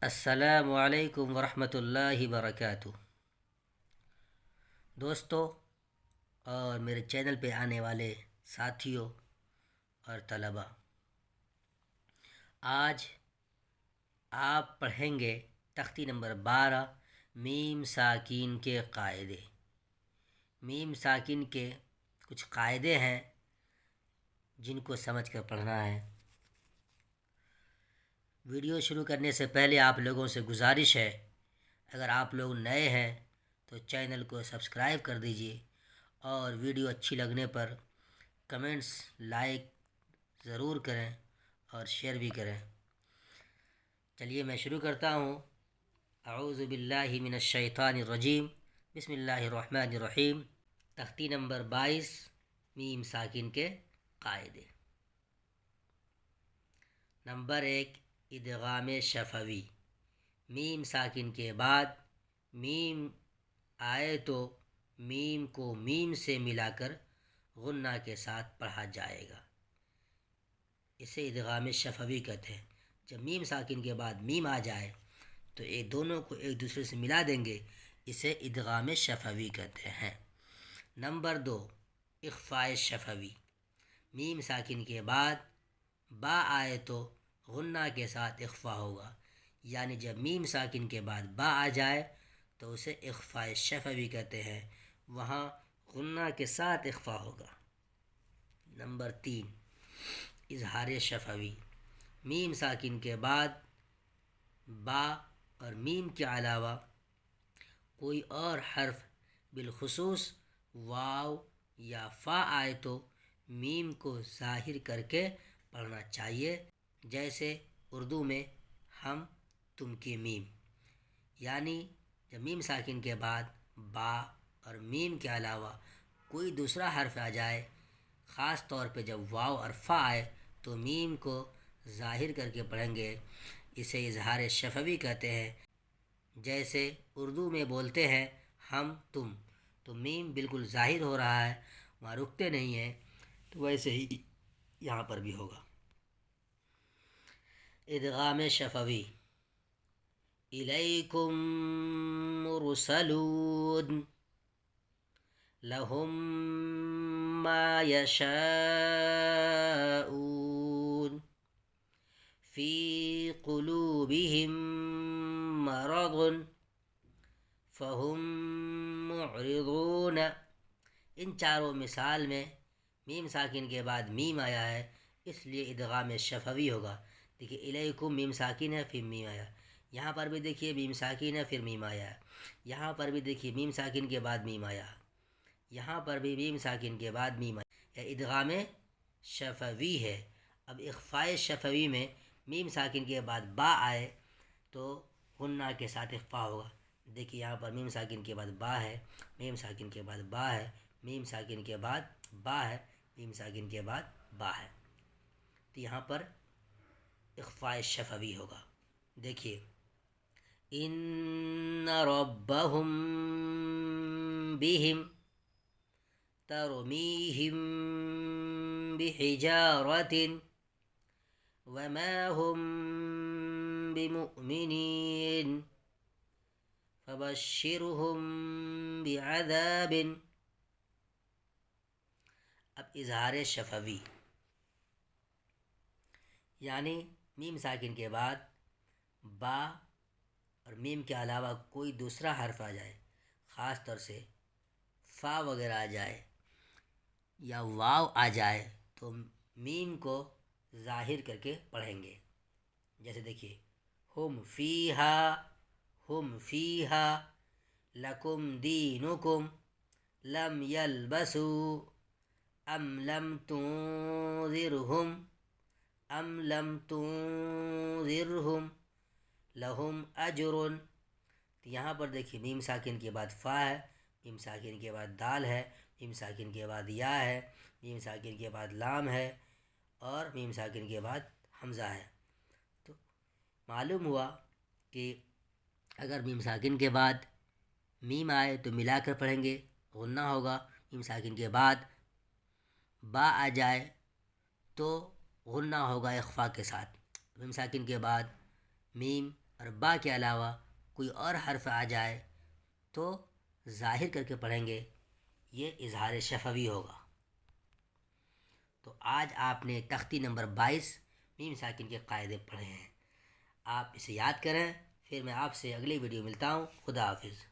السلام علیکم ورحمۃ اللہ وبرکاتہ۔ دوستو اور میرے چینل پہ آنے والے ساتھیوں اور طلباء، آج آپ پڑھیں گے تختی نمبر 12 میم ساکین کے قاعدے۔ میم ساکین کے کچھ قاعدے ہیں جن کو سمجھ کر پڑھنا ہے۔ ویڈیو شروع کرنے سے پہلے آپ لوگوں سے گزارش ہے، اگر آپ لوگ نئے ہیں تو چینل کو سبسکرائب کر دیجیے اور ویڈیو اچھی لگنے پر کمنٹس لائک ضرور کریں اور شیئر بھی کریں۔ چلیے میں شروع کرتا ہوں۔ اعوذ باللہ من الشیطان الرجیم، بسم اللہ الرحمن الرحیم۔ تختی نمبر 22 میم ساکن کے قاعدے۔ نمبر 1، ادغام شفوی۔ میم ساکن کے بعد میم آئے تو میم کو میم سے ملا کر غنہ کے ساتھ پڑھا جائے گا، اسے ادغام شفوی کہتے ہیں۔ جب میم ساکن کے بعد میم آ جائے تو یہ دونوں کو ایک دوسرے سے ملا دیں گے، اسے ادغام شفوی کہتے ہیں۔ نمبر 2، اخفاء شفوی۔ میم ساکن کے بعد با آئے تو غنہ کے ساتھ اخفا ہوگا، یعنی جب میم ساکن کے بعد با آ جائے تو اسے اخفاء شفوی کہتے ہیں، وہاں غنہ کے ساتھ اخفا ہوگا۔ نمبر 3، اظہار شفوی۔ میم ساکن کے بعد با اور میم کے علاوہ کوئی اور حرف بالخصوص واو یا فا آئے تو میم کو ظاہر کر کے پڑھنا چاہیے، جیسے اردو میں ہم تم کی میم۔ یعنی جب میم ساکن کے بعد با اور میم کے علاوہ کوئی دوسرا حرف آ جائے، خاص طور پہ جب واو اور فا آئے تو میم کو ظاہر کر کے پڑھیں گے، اسے اظہار شفوی کہتے ہیں۔ جیسے اردو میں بولتے ہیں ہم تم، تو میم بالکل ظاہر ہو رہا ہے، وہاں رکتے نہیں ہیں، تو ویسے ہی یہاں پر بھی ہوگا۔ ادغام شفوی۔ الیکم مرسلون لهم ما يشاءون في قلوبهم مرض فهم معرضون۔ ان چاروں مثال میں میم ساکن کے بعد میم آیا ہے، اس لیے ادغام شفوی ہوگا۔ دیکھیے الیکم میم ساکن ہے پھر میم آیا، یہاں پر بھی دیکھیے میم ساکن ہے پھر میم آیا، یہاں پر بھی دیکھیے میم ساکن کے بعد میم آیا، یہاں پر بھی میم ساکن کے بعد میم آیا۔ یہ ادغام شفوی ہے۔ اب اخفاء شفوی میں میم ساکن کے بعد با آئے تو غنہ کے ساتھ اخفا ہوگا۔ دیکھیے یہاں پر میم ساکن کے بعد با ہے، میم ساکن کے بعد با ہے، میم ساکن کے بعد با ہے، میم ساکن کے بعد با ہے، تو یہاں پر اخفاء شفوی ہوگا۔ دیکھیے ان ربهم بهم ترمیہم بحجارۃ وما هم بمؤمنین فبشرهم بعذاب۔ اب اظہار شفوی، یعنی میم ساکن کے بعد با اور میم کے علاوہ کوئی دوسرا حرف آ جائے، خاص طور سے فا وغیرہ آ جائے یا واو آ جائے تو میم کو ظاہر کر کے پڑھیں گے۔ جیسے دیکھیے ہم فیہا لکم دینکم لم یلبسوا ام لم تنذرہم لہم اجر۔ تو یہاں پر دیکھیے میم ساکن کے بعد فا ہے، میم ساکن کے بعد دال ہے، میم ساکن کے بعد یا ہے، میم ساکن کے بعد لام ہے اور میم ساکن کے بعد حمزہ ہے۔ تو معلوم ہوا کہ اگر میم ساکن کے بعد میم آئے تو ملا کر پڑھیں گے، غنہ ہوگا۔ میم ساکن کے بعد با آ جائے تو غنہ ہوگا اخفا کے ساتھ۔ میم ساکن کے بعد میم اور با کے علاوہ کوئی اور حرف آ جائے تو ظاہر کر کے پڑھیں گے، یہ اظہار شفوی ہوگا۔ تو آج آپ نے تختی نمبر 22 میم ساکن کے قاعدے پڑھے ہیں، آپ اسے یاد کریں۔ پھر میں آپ سے اگلی ویڈیو ملتا ہوں۔ خدا حافظ۔